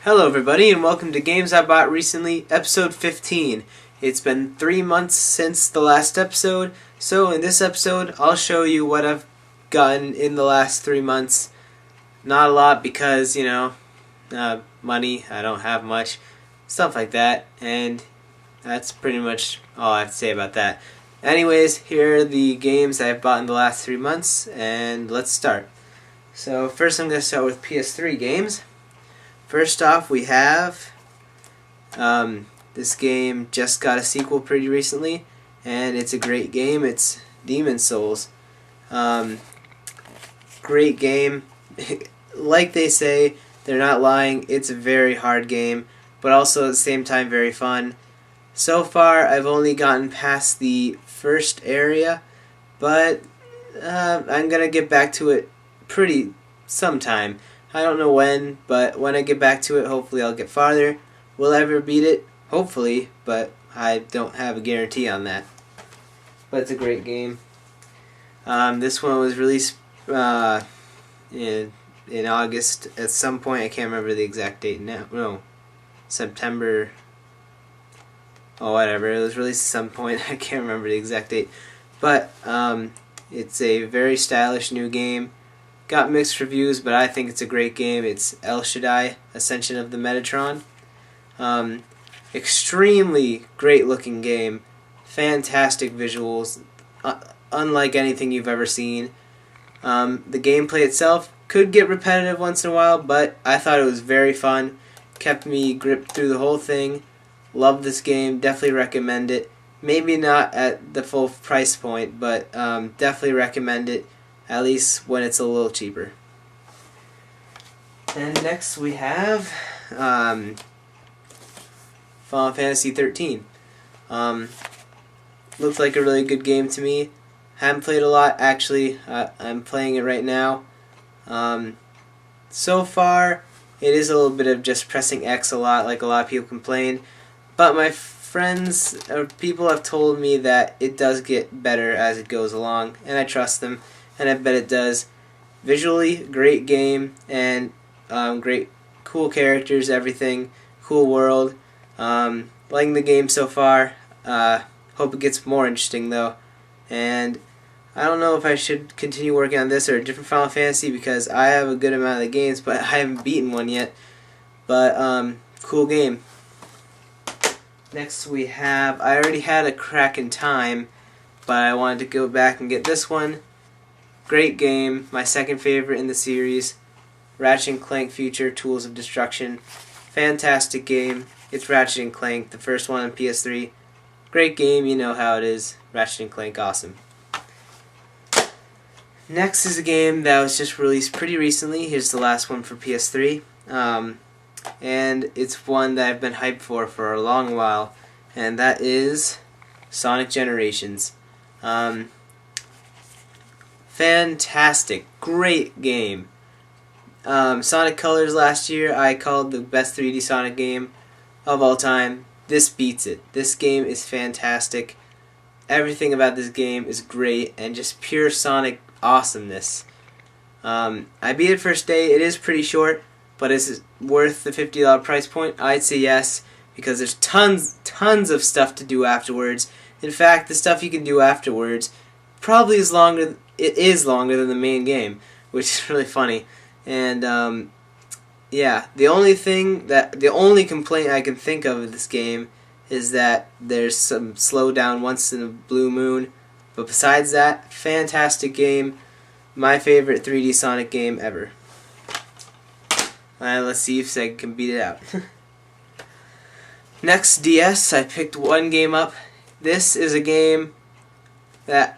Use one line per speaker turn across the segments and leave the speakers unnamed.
Hello everybody and welcome to Games I Bought Recently, episode 15. It's been 3 months since the last episode, so in this episode I'll show you what I've gotten in the last 3 months. Not a lot because, money, I don't have much, stuff like that, and that's pretty much all I have to say about that. Anyways, here are the games I've bought in the last 3 months, and let's start. So first I'm going to start with PS3 games. First off, we have this game just got a sequel pretty recently, and it's a great game. It's Demon's Souls. Great game. Like they say, they're not lying. It's a very hard game, but also at the same time very fun. So far, I've only gotten past the first area, but I'm going to get back to it pretty sometime. I don't know when, but when I get back to it, hopefully I'll get farther. Will I ever beat it? Hopefully, but I don't have a guarantee on that. But it's a great game. This one was released in August at some point. I can't remember the exact date now. No, September. Oh, whatever. It was released at some point. I can't remember the exact date. But it's a very stylish new game. Got mixed reviews, but I think it's a great game. It's El Shaddai, Ascension of the Metatron. Extremely great looking game. Fantastic visuals. Unlike anything you've ever seen. The gameplay itself could get repetitive once in a while, but I thought it was very fun. Kept me gripped through the whole thing. Love this game. Definitely recommend it. Maybe not at the full price point, but definitely recommend it. At least when it's a little cheaper. And next we have Final Fantasy 13. Looks like a really good game to me. Haven't played a lot, actually. I'm playing it right now. So far, it is a little bit of just pressing X a lot, like a lot of people complain. But my friends or people have told me that it does get better as it goes along, and I trust them. And I bet it does. Visually, great game, and great, cool characters, everything, cool world. Liking the game so far. Hope it gets more interesting though. And I don't know if I should continue working on this or a different Final Fantasy because I have a good amount of the games, but I haven't beaten one yet. But cool game. Next we have, I already had a Crack in Time, but I wanted to go back and get this one. Great game, my second favorite in the series. Ratchet & Clank Future Tools of Destruction. Fantastic game. It's Ratchet & Clank, the first one on PS3. Great game, you know how it is. Ratchet & Clank, awesome. Next is a game that was just released pretty recently. Here's the last one for PS3. And it's one that I've been hyped for a long while. And that is Sonic Generations. Fantastic, great game. Sonic Colors last year I called the best 3D Sonic game of all time. This beats it. This game is fantastic. Everything about this game is great and just pure Sonic awesomeness. I beat it first day. It is pretty short, but is it worth the $50 price point? I'd say yes, because there's tons of stuff to do afterwards. In fact, the stuff you can do afterwards probably is longer. It is longer than the main game, which is really funny. And yeah, the only complaint I can think of with this game is that there's some slowdown once in a blue moon. But besides that, fantastic game. My favorite 3D Sonic game ever. Let's see if Sega can beat it out. Next, DS. I picked one game up. This is a game that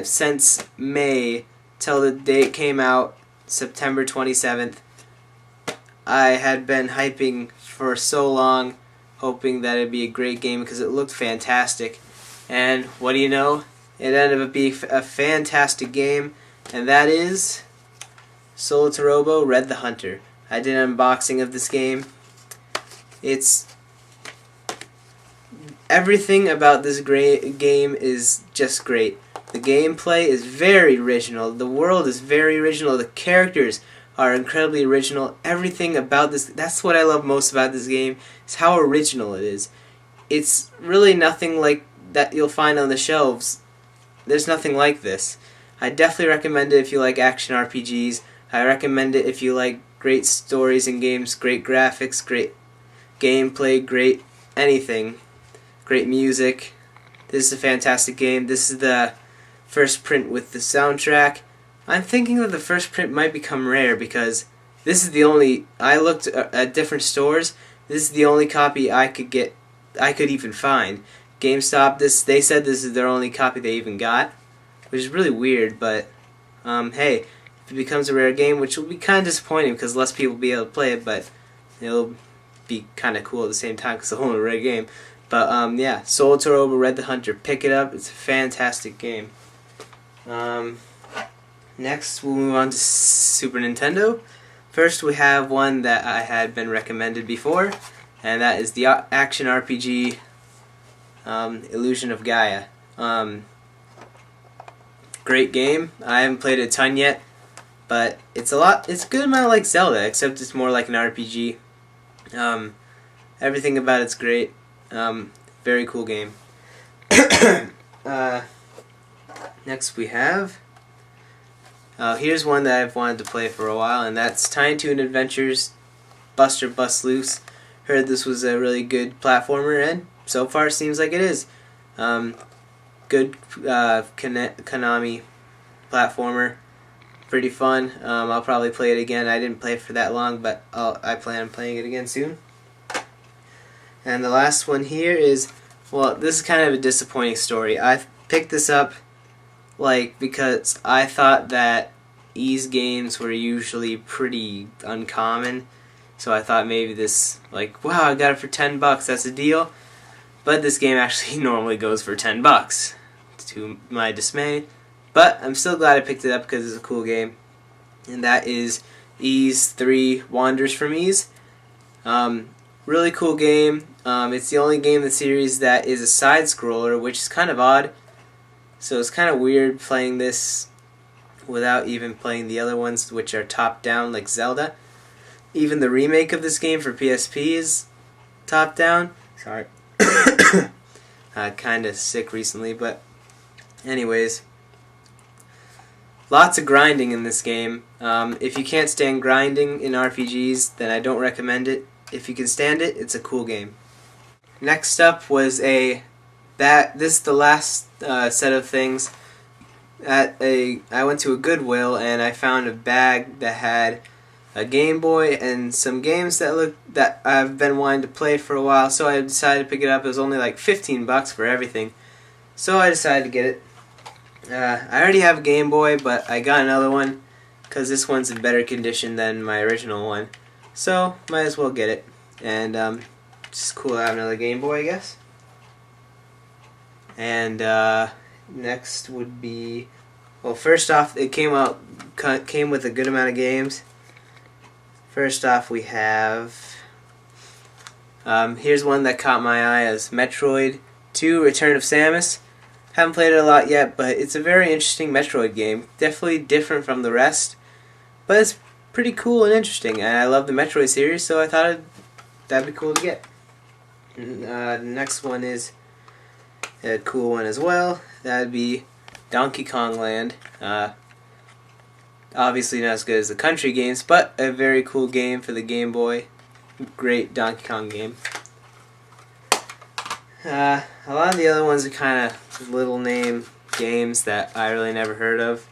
since May till the day it came out, September 27th, I had been hyping for so long, hoping that it'd be a great game because it looked fantastic. And what do you know? It ended up being a fantastic game, and that is Solatorobo Red the Hunter. I did an unboxing of this game. Everything about this great game is just great. The gameplay is very original. The world is very original. The characters are incredibly original. Everything about this, that's what I love most about this game, is how original it is. It's really nothing like that you'll find on the shelves. There's nothing like this. I definitely recommend it if you like action RPGs. I recommend it if you like great stories and games, great graphics, great gameplay, great anything, great music. This is a fantastic game. This is the first print with the soundtrack. I'm thinking that the first print might become rare because this is the only, I looked at different stores, this is the only copy I could even find. GameStop, they said this is their only copy they even got, which is really weird, but hey, if it becomes a rare game, which will be kind of disappointing because less people will be able to play it, but it'll be kind of cool at the same time because it's a whole rare game. But yeah, Soul Toroba Red the Hunter, pick it up, it's a fantastic game. Next, we'll move on to Super Nintendo. First, we have one that I had been recommended before, and that is the action RPG Illusion of Gaia. Great game. I haven't played it a ton yet, but it's a good amount like Zelda, except it's more like an RPG. Everything about it's great. Very cool game. Next we have, here's one that I've wanted to play for a while, and that's Tiny Toon Adventures Buster Bust Loose. Heard this was a really good platformer, and so far it seems like it is. Good Konami platformer. Pretty fun. I'll probably play it again. I didn't play it for that long, but I plan on playing it again soon. And the last one here is, well, this is kind of a disappointing story. I picked this up because I thought that Ys games were usually pretty uncommon, so I thought maybe this, wow, I got it for $10, that's a deal. But this game actually normally goes for $10, to my dismay. But I'm still glad I picked it up because it's a cool game, and that is Ys 3 Wanders from Ys. Really cool game. It's the only game in the series that is a side-scroller, which is kind of odd. So it's kind of weird playing this without even playing the other ones, which are top-down like Zelda. Even the remake of this game for PSP is top-down. Sorry. Kind of sick recently, but anyways. Lots of grinding in this game. If you can't stand grinding in RPGs, then I don't recommend it. If you can stand it, it's a cool game. Next up was this is the last set of things. I went to a Goodwill and I found a bag that had a Game Boy and some games that I've been wanting to play for a while. So I decided to pick it up. It was only like $15 for everything, so I decided to get it. I already have a Game Boy, but I got another one because this one's in better condition than my original one. So might as well get it. And just cool to have another Game Boy, I guess. And next would be, well, first off, it came with a good amount of games. First off, we have, here's one that caught my eye, as Metroid 2 Return of Samus. Haven't played it a lot yet, but it's a very interesting Metroid game. Definitely different from the rest, but it's pretty cool and interesting. And I love the Metroid series, so I thought that'd be cool to get. Next one is a cool one as well. That'd be Donkey Kong Land. Obviously not as good as the country games, but a very cool game for the Game Boy. Great Donkey Kong game. A lot of the other ones are kind of little name games that I really never heard of.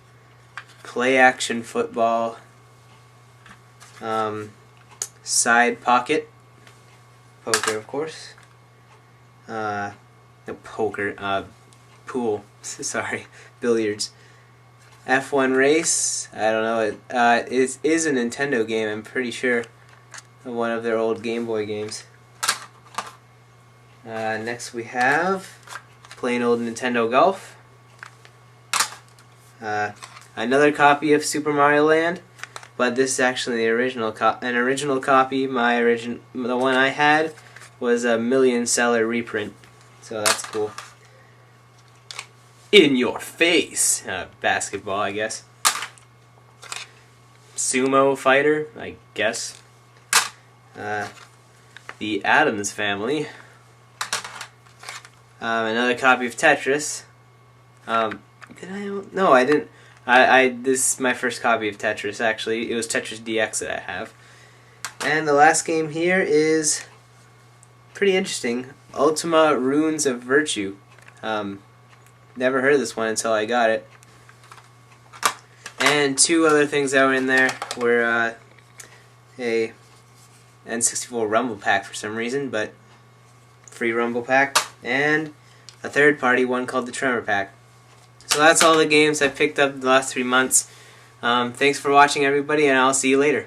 Play Action Football. Side Pocket. Poker, of course. No, poker. Pool. Sorry. Billiards. F1 Race. I don't know. It is a Nintendo game, I'm pretty sure. One of their old Game Boy games. Next we have plain old Nintendo Golf. Another copy of Super Mario Land, but this is actually the original copy. The one I had was a million-seller reprint, so that's cool. In your face, basketball, I guess. Sumo Fighter, I guess. The Addams Family. Another copy of Tetris. Did I? No, I didn't. This is my first copy of Tetris, actually. It was Tetris DX that I have. And the last game here is pretty interesting. Ultima Runes of Virtue. Never heard of this one until I got it. And two other things that were in there were a N64 Rumble Pack for some reason, but free Rumble Pack, and a third-party one called the Tremor Pack. So that's all the games I picked up the last 3 months. Thanks for watching, everybody, and I'll see you later.